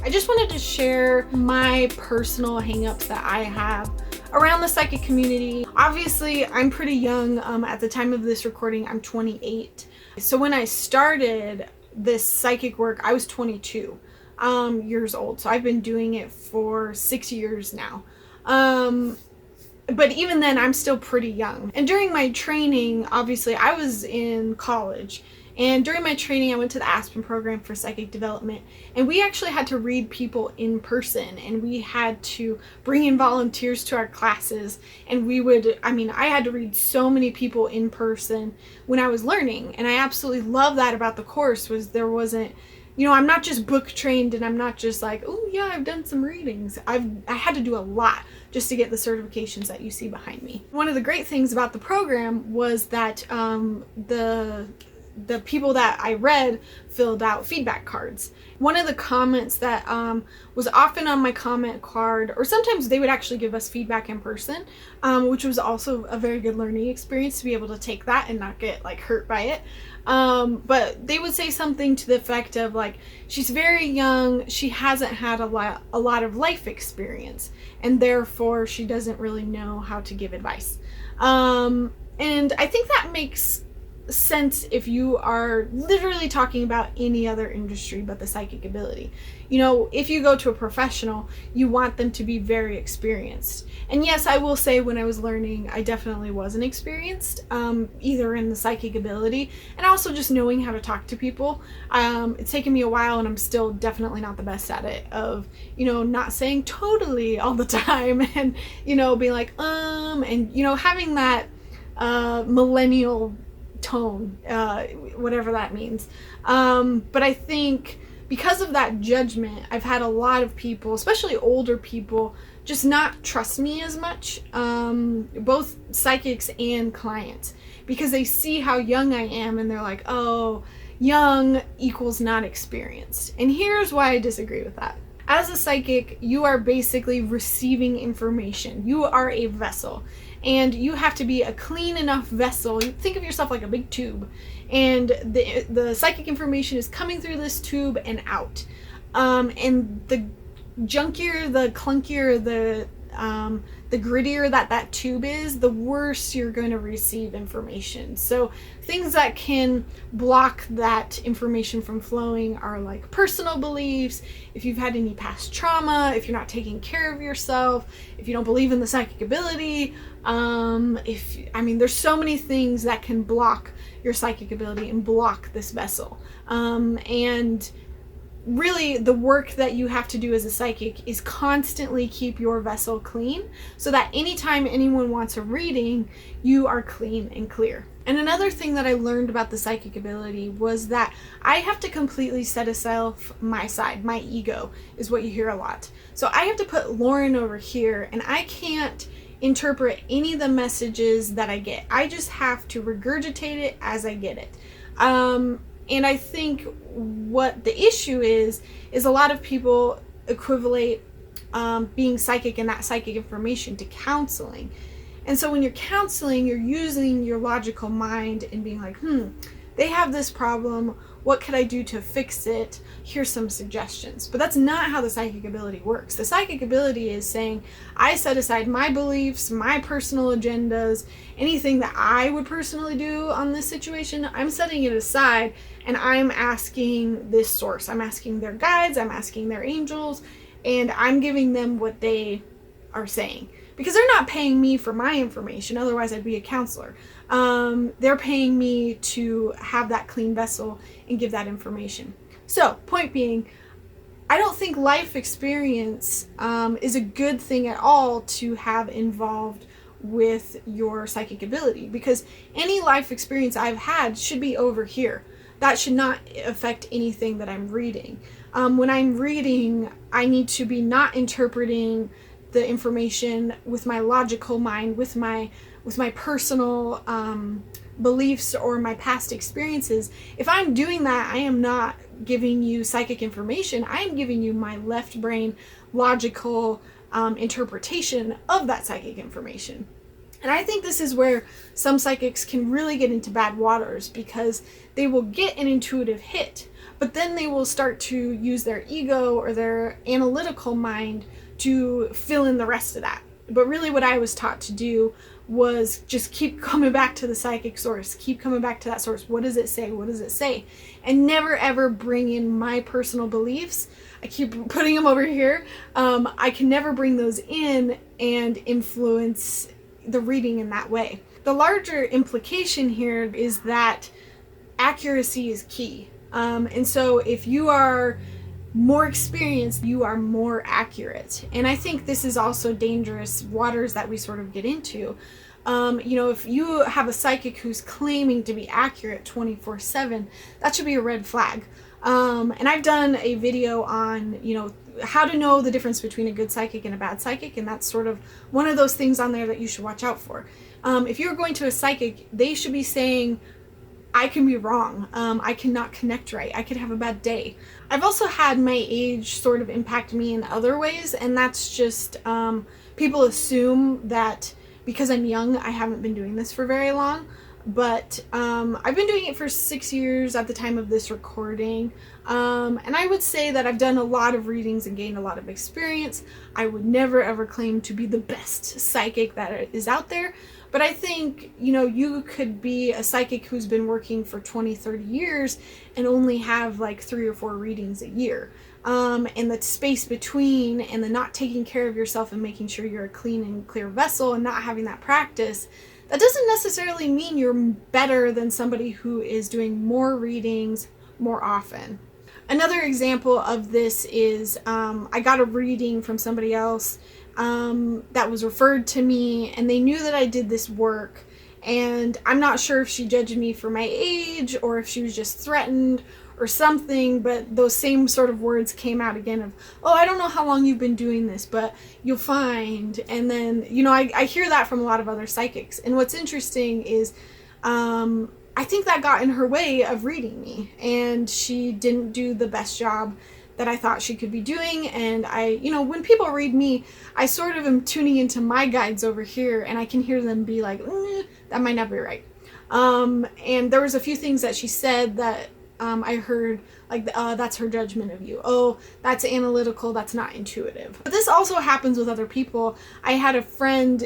I just wanted to share my personal hangups that I have around the psychic community. Obviously, I'm pretty young. At the time of this recording, I'm 28. So when I started this psychic work, I was 22 years old. So I've been doing it for 6 years now. But even then, I'm still pretty young. And during my training, obviously, I was in college. And during my training, I went to the Aspen program for psychic development. And we actually had to read people in person. And we had to bring in volunteers to our classes. And I had to read so many people in person when I was learning. And I absolutely love that about the course, was there wasn't, I'm not just book trained, and I'm not just like, oh yeah, I've done some readings. I had to do a lot just to get the certifications that you see behind me. One of the great things about the program was that the people that I read filled out feedback cards. One of the comments that was often on my comment card, or sometimes they would actually give us feedback in person, which was also a very good learning experience to be able to take that and not get hurt by it. But they would say something to the effect of she's very young, she hasn't had a lot of life experience, and therefore she doesn't really know how to give advice. And I think that makes sense if you are literally talking about any other industry but the psychic ability. If you go to a professional, you want them to be very experienced. And yes, I will say, when I was learning, I definitely wasn't experienced, either in the psychic ability and also just knowing how to talk to people. It's taken me a while, and I'm still definitely not the best at it, of not saying totally all the time, and being like and having that millennial tone, whatever that means. But I think because of that judgment, I've had a lot of people, especially older people, just not trust me as much, both psychics and clients, because they see how young I am and they're like, oh, young equals not experienced. And here's why I disagree with that. As a psychic, you are basically receiving information. You are a vessel. And you have to be a clean enough vessel. Think of yourself like a big tube, and the psychic information is coming through this tube and out. And the junkier, the clunkier, the grittier that tube is, the worse you're going to receive information. So things that can block that information from flowing are personal beliefs, if you've had any past trauma, if you're not taking care of yourself, if you don't believe in the psychic ability. There's so many things that can block your psychic ability and block this vessel. And really, the work that you have to do as a psychic is constantly keep your vessel clean, so that anytime anyone wants a reading, you are clean and clear. And another thing that I learned about the psychic ability was that I have to completely set aside my side. My ego is what you hear a lot. So I have to put Lauren over here, and I can't interpret any of the messages that I get. I just have to regurgitate it as I get it. And I think what the issue is a lot of people equivalent being psychic and that psychic information to counseling. And so when you're counseling, you're using your logical mind and being like, they have this problem. What could I do to fix it? Here's some suggestions. But that's not how the psychic ability works. The psychic ability is saying, I set aside my beliefs, my personal agendas, anything that I would personally do on this situation, I'm setting it aside, and I'm asking this source. I'm asking their guides, I'm asking their angels, and I'm giving them what they are saying. Because they're not paying me for my information, otherwise I'd be a counselor. They're paying me to have that clean vessel and give that information. So, point being, I don't think life experience is a good thing at all to have involved with your psychic ability, because any life experience I've had should be over here. That should not affect anything that I'm reading. When I'm reading, I need to be not interpreting the information with my logical mind, with my personal beliefs or my past experiences. If I'm doing that, I am not giving you psychic information. I am giving you my left brain logical interpretation of that psychic information. And I think this is where some psychics can really get into bad waters, because they will get an intuitive hit, but then they will start to use their ego or their analytical mind to fill in the rest of that. But really what I was taught to do was just keep coming back to the psychic source, keep coming back to that source. What does it say? What does it say? And never ever bring in my personal beliefs. I keep putting them over here. I can never bring those in and influence the reading in that way. The larger implication here is that accuracy is key. And so if you are more experienced, you are more accurate. And I think this is also dangerous waters that we sort of get into. If you have a psychic who's claiming to be accurate 24/7, that should be a red flag. And I've done a video on, how to know the difference between a good psychic and a bad psychic. And that's sort of one of those things on there that you should watch out for. If you're going to a psychic, they should be saying, I can be wrong. I cannot connect right. I could have a bad day. I've also had my age sort of impact me in other ways. And that's just, people assume that because I'm young, I haven't been doing this for very long. But I've been doing it for 6 years at the time of this recording. And I would say that I've done a lot of readings and gained a lot of experience. I would never ever claim to be the best psychic that is out there. But I think, you could be a psychic who's been working for 20, 30 years and only have like 3 or 4 readings a year. And the space between and the not taking care of yourself and making sure you're a clean and clear vessel and not having that practice, that doesn't necessarily mean you're better than somebody who is doing more readings more often. Another example of this is I got a reading from somebody else that was referred to me, and they knew that I did this work, and I'm not sure if she judged me for my age or if she was just threatened or something, but those same sort of words came out again of, oh, I don't know how long you've been doing this, but you'll find. And then, I hear that from a lot of other psychics. And what's interesting is I think that got in her way of reading me, and she didn't do the best job that I thought she could be doing. And when people read me, I sort of am tuning into my guides over here, and I can hear them be like, that might not be right. And there was a few things that she said that I heard, like, that's her judgment of you. Oh, that's analytical, that's not intuitive. But this also happens with other people. I had a friend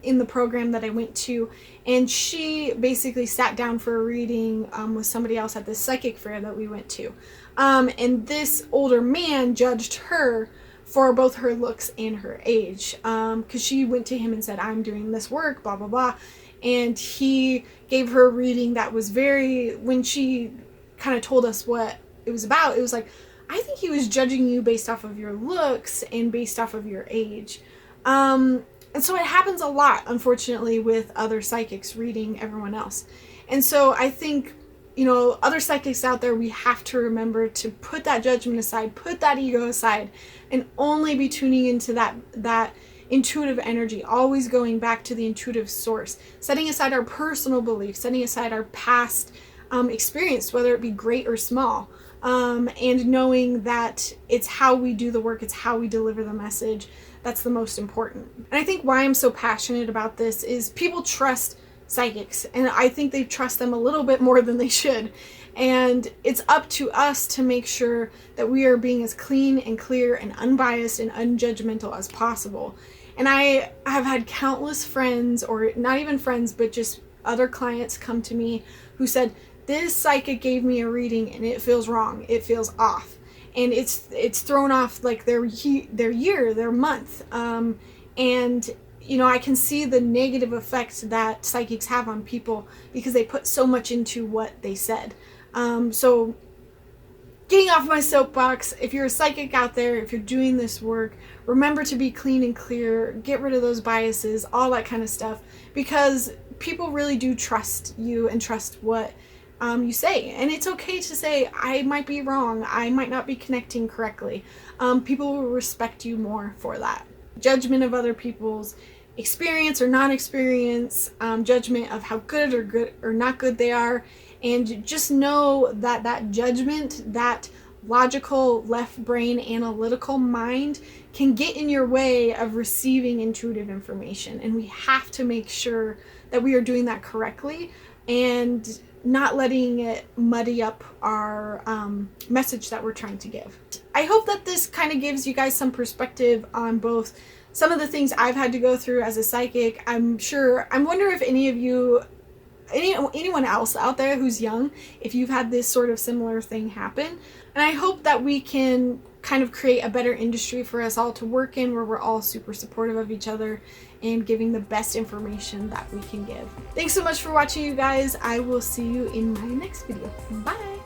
in the program that I went to, and she basically sat down for a reading with somebody else at this psychic fair that we went to. And this older man judged her for both her looks and her age, because she went to him and said, I'm doing this work, blah, blah, blah. And he gave her a reading that was when she kind of told us what it was about, it was like, I think he was judging you based off of your looks and based off of your age. And so it happens a lot, unfortunately, with other psychics reading everyone else. And so I think, other psychics out there, we have to remember to put that judgment aside, put that ego aside, and only be tuning into that intuitive energy, always going back to the intuitive source, setting aside our personal beliefs, setting aside our past experience, whether it be great or small, and knowing that it's how we do the work, it's how we deliver the message, that's the most important. And I think why I'm so passionate about this is people trust psychics, and I think they trust them a little bit more than they should. And it's up to us to make sure that we are being as clean and clear and unbiased and unjudgmental as possible. And I have had countless friends, or not even friends, but just other clients come to me who said, this psychic gave me a reading and it feels wrong, it feels off, and it's thrown off like their year, their month, and I can see the negative effects that psychics have on people because they put so much into what they said. So getting off my soapbox, if you're a psychic out there, if you're doing this work, remember to be clean and clear, get rid of those biases, all that kind of stuff, because people really do trust you and trust what you say. And it's okay to say, I might be wrong, I might not be connecting correctly. People will respect you more for that. Judgment of other people's experience or non-experience, judgment of how good or not good they are, and just know that that judgment, that logical left brain analytical mind can get in your way of receiving intuitive information, and we have to make sure that we are doing that correctly. And not letting it muddy up our message that we're trying to give. I hope that this kind of gives you guys some perspective on both some of the things I've had to go through as a psychic. I wonder if any of you, anyone else out there who's young, if you've had this sort of similar thing happen. And I hope that we can kind of create a better industry for us all to work in, where we're all super supportive of each other and giving the best information that we can give. Thanks so much for watching, you guys. I will see you in my next video. Bye.